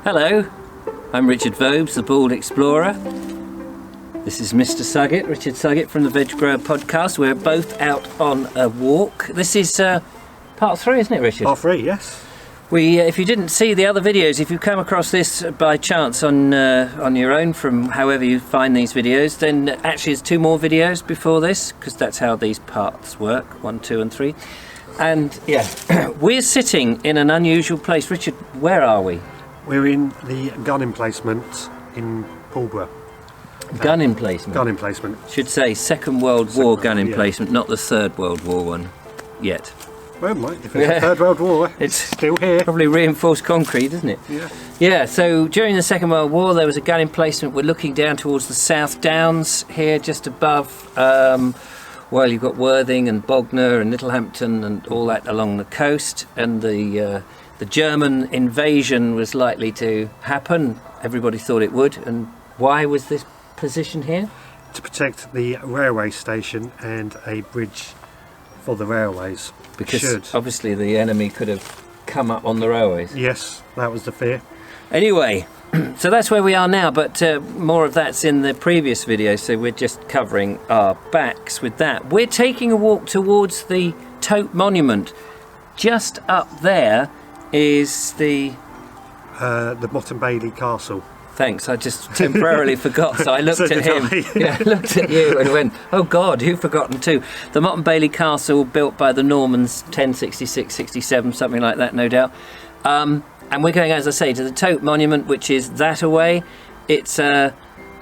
Hello, I'm Richard Vobes, the Bald Explorer. This is Mr. Suggett, Richard Suggett from the Veg Grower Podcast. We're both out on a walk. This is part 3, isn't it, Richard? Part 3, yes. If you didn't see the other videos, if you've come across this by chance on your own from however you find these videos, then actually there's 2 more videos before this, because that's how these parts work, 1, 2 and 3. And yeah, we're sitting in an unusual place. Richard, where are we? We're in the gun emplacement in Pulborough. Gun emplacement? Gun emplacement. Should say Second World War gun emplacement, not the Third World War one yet. Well, mate, if it's the Third World War, it's still here. Probably reinforced concrete, isn't it? Yeah. Yeah, so during the Second World War there was a gun emplacement. We're looking down towards the South Downs here, just above, well, you've got Worthing and Bognor and Littlehampton and all that along the coast, and the German invasion was likely to happen. Everybody thought it would. And why was this positioned here? To protect the railway station and a bridge for the railways. Because obviously the enemy could have come up on the railways. Yes, that was the fear. Anyway, so that's where we are now, but more of that's in the previous video, so we're just covering our backs with that. We're taking a walk towards the Toat Monument. Just up there is the Motte-and-bailey castle. Thanks, I just temporarily forgot, so I looked So at him. I looked at you and went, oh God, you've forgotten too. The Motte-and-bailey castle, built by the Normans, 1066, 67, something like that, no doubt. And we're going, as I say, to the Toat Monument, which is that away. It's an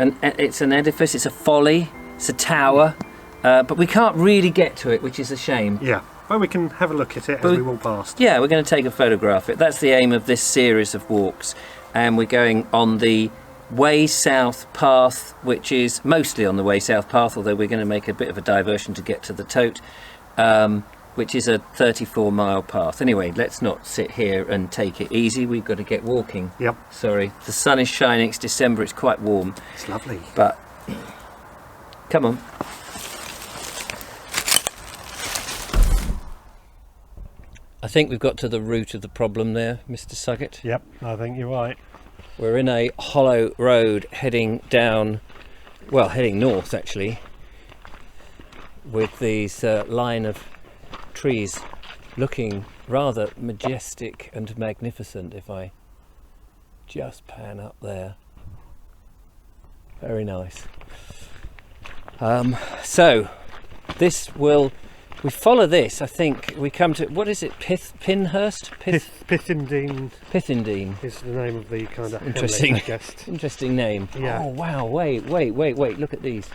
edifice, it's a folly, it's a tower, but we can't really get to it, which is a shame. Yeah. Well, we can have a look at it as we walk past. Yeah, we're going to take a photograph of it. That's the aim of this series of walks. And we're going on the Way South path, which is mostly on the Way South path, although we're going to make a bit of a diversion to get to the Toat, which is a 34-mile path. Anyway, let's not sit here and take it easy. We've got to get walking. Yep. Sorry, the sun is shining. It's December. It's quite warm. It's lovely. But come on. I think we've got to the root of the problem there, Mr. Suggett. Yep, I think you're right. We're in a hollow road heading down, well, heading north actually, with these line of trees looking rather majestic and magnificent. If I just pan up there, very nice. So this will. We follow this, I think we come to, what is it, Pinhurst? Pithindine. Pithindine is the name of the kind of interesting, hamlet, I guess. Interesting name. Yeah. Oh wow, wait, look at these.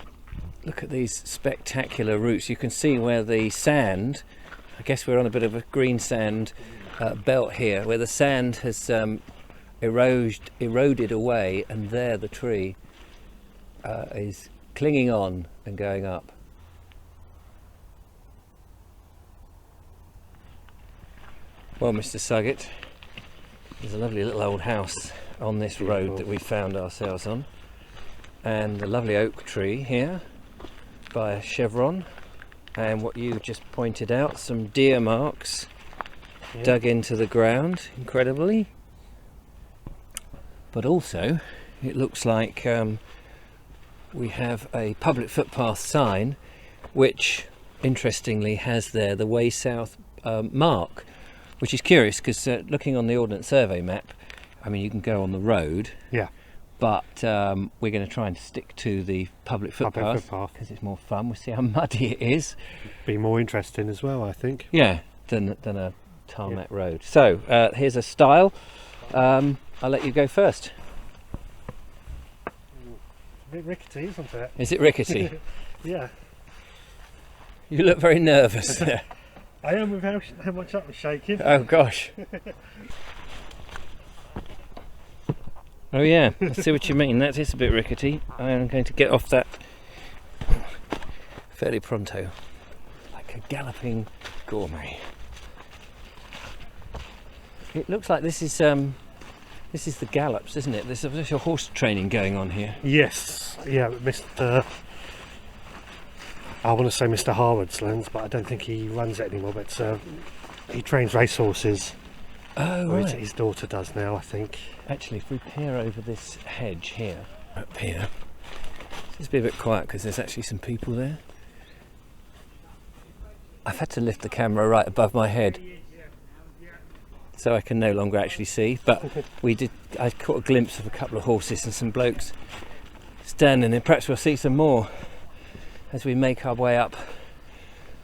Look at these spectacular routes. You can see where the sand, I guess we're on a bit of a green sand belt here, where the sand has eroded away, and there the tree is clinging on and going up. Well, Mr. Suggett, there's a lovely little old house on this road that we found ourselves on, and a lovely oak tree here by a chevron, and what you just pointed out, some deer marks dug into the ground, incredibly. But also, it looks like we have a public footpath sign, which interestingly has there the Way South mark. Which is curious because looking on the Ordnance Survey map, I mean, you can go on the road. Yeah. But we're going to try and stick to the public footpath because it's more fun. We'll see how muddy it is. Be more interesting as well, I think. Yeah, than a tarmac road. So here's a style. I'll let you go first. A bit rickety, isn't it? Is it rickety? Yeah. You look very nervous there. I am with how much up was shaking. Oh gosh. Oh yeah, I see what you mean. That is a bit rickety. I am going to get off that fairly pronto, like a galloping gourmet. It looks like this is the gallops, isn't it? There's a horse training going on here. Yes. Yeah, Mr. I want to say Mr. Harwood's lands, but I don't think he runs it anymore. But he trains racehorses Oh, Or right. his daughter does now, I think. Actually, if we peer over this hedge here, up here, just be a bit quiet because there's actually some people there. I've had to lift the camera right above my head so I can no longer actually see, but I caught a glimpse of a couple of horses and some blokes standing there. Perhaps we'll see some more as we make our way up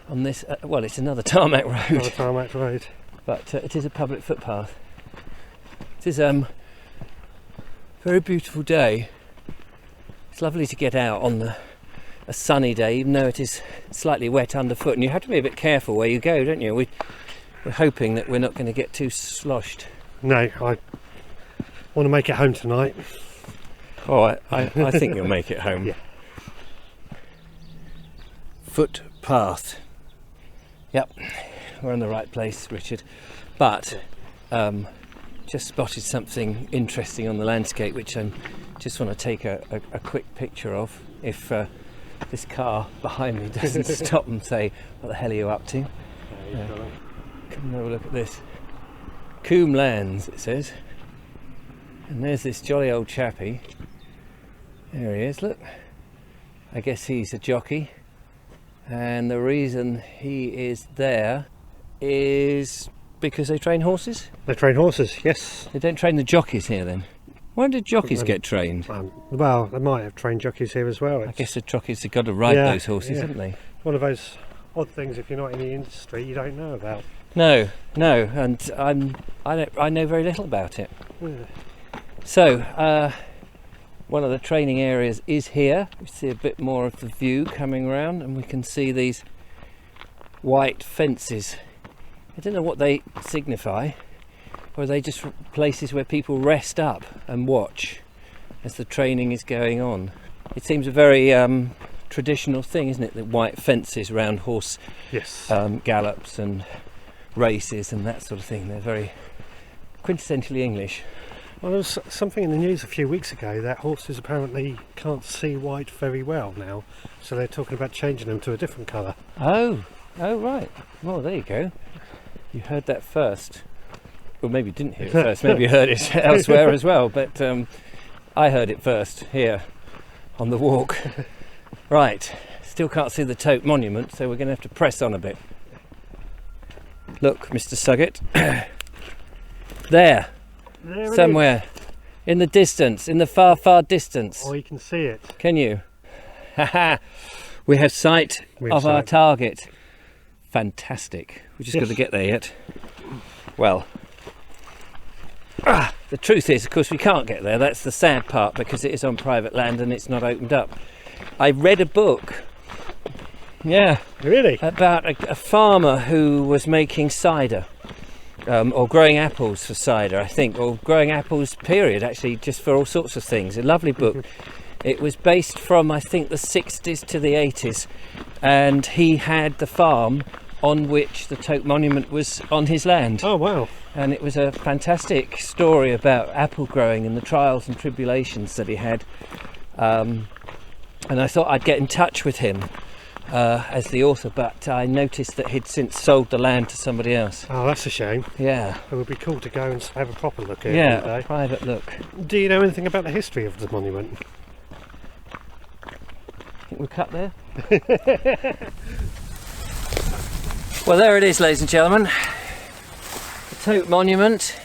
on this, well, it's another tarmac road. Another tarmac road. But it is a public footpath. It is a very beautiful day. It's lovely to get out on a sunny day, even though it is slightly wet underfoot, and you have to be a bit careful where you go, don't you? We're hoping that we're not going to get too sloshed. No, I want to make it home tonight. Oh, I think you'll make it home. Yeah. Footpath. Yep, we're in the right place, Richard. But just spotted something interesting on the landscape, which I just want to take a quick picture of. If this car behind me doesn't stop and say, "What the hell are you up to?" Come and have a look at this. Coombe Lands, it says. And there's this jolly old chappie. There he is, look. I guess he's a jockey. And the reason he is there is because they train horses? They train horses, yes. They don't train the jockeys here then? When did jockeys get trained? Well, they might have trained jockeys here as well. I guess the jockeys have got to ride those horses, haven't they? One of those odd things, if you're not in the industry, you don't know about. No, and I know very little about it. Yeah. So, one of the training areas is here. We see a bit more of the view coming round, and we can see these white fences. I don't know what they signify, or are they just places where people rest up and watch as the training is going on? It seems a very traditional thing, isn't it? The white fences around horse gallops and races and that sort of thing. They're very quintessentially English. Well, there was something in the news a few weeks ago that horses apparently can't see white very well now, so they're talking about changing them to a different colour. Oh right. Well, there you go. You heard that first. Well, maybe you didn't hear it first. Maybe you heard it elsewhere as well. But I heard it first here on the walk. Right. Still can't see the Toat Monument, so we're going to have to press on a bit. Look, Mr. Suggett. There somewhere in the distance, in the far, far distance. Oh, you can see it. Can you? We have sight of our target. Fantastic. We just got to get there yet. Well, the truth is, of course, we can't get there. That's the sad part, because it is on private land and it's not opened up. I read a book. Yeah. Really? About a farmer who was making cider. Or growing apples for cider, I think, or growing apples, period, actually, just for all sorts of things. A lovely book. It was based from, I think, the 60s to the 80s, and he had the farm on which the Toat Monument was on his land. Oh, wow. And it was a fantastic story about apple growing and the trials and tribulations that he had. And I thought I'd get in touch with him as the author, but I noticed that he'd since sold the land to somebody else. Oh, that's a shame. Yeah. It would be cool to go and have a proper look at it. Yeah, a private look. Do you know anything about the history of the monument? Think we're cut there? Well, there it is, ladies and gentlemen. The Toat Monument.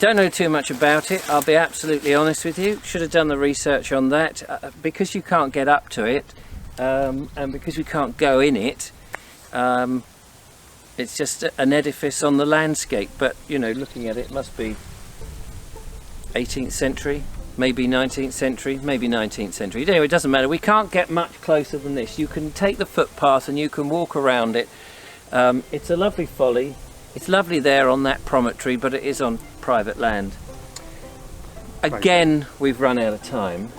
Don't know too much about it, I'll be absolutely honest with you. Should have done the research on that. Because you can't get up to it, and because we can't go in it, it's just an edifice on the landscape. But, you know, looking at it, must be 18th century, maybe 19th century, maybe 19th century. Anyway, it doesn't matter. We can't get much closer than this. You can take the footpath and you can walk around it. It's a lovely folly. It's lovely there on that promontory, but it is on private land. Again, we've run out of time.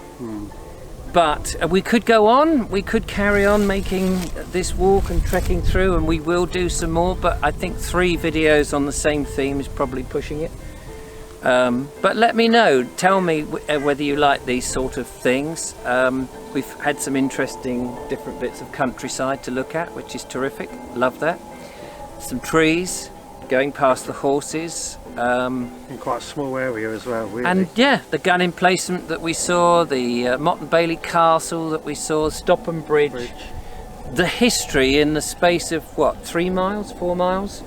But we could go on. We could carry on making this walk and trekking through, and we will do some more, but I think 3 videos on the same theme is probably pushing it. But let me know, tell me whether you like these sort of things. We've had some interesting different bits of countryside to look at, which is terrific. Love that. Some trees, going past the horses. In quite a small area as well, really. And yeah, the gun emplacement that we saw, the Motte-and-bailey castle that we saw, Stopham Bridge. The history in the space of what, 3 miles, 4 miles?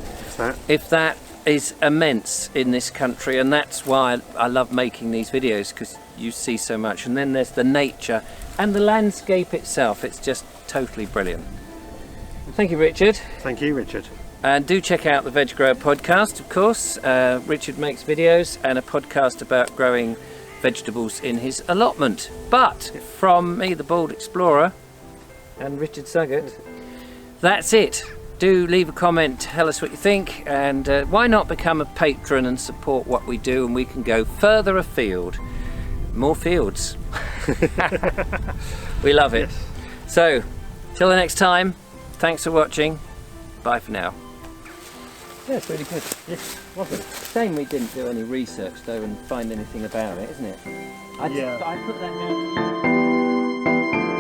If that is immense in this country, and that's why I love making these videos, because you see so much. And then there's the nature and the landscape itself. It's just totally brilliant. Thank you, Richard. Thank you, Richard. And do check out the Veg Grower Podcast, of course. Richard makes videos and a podcast about growing vegetables in his allotment. But from me, the Bald Explorer, and Richard Suggett, that's it. Do leave a comment, tell us what you think, and why not become a patron and support what we do, and we can go further afield. More fields. We love it. Yes. So, till the next time, thanks for watching. Bye for now. Yeah, it's really good. Yes, lovely. Shame we didn't do any research though and find anything about it, isn't it? I put that down to you.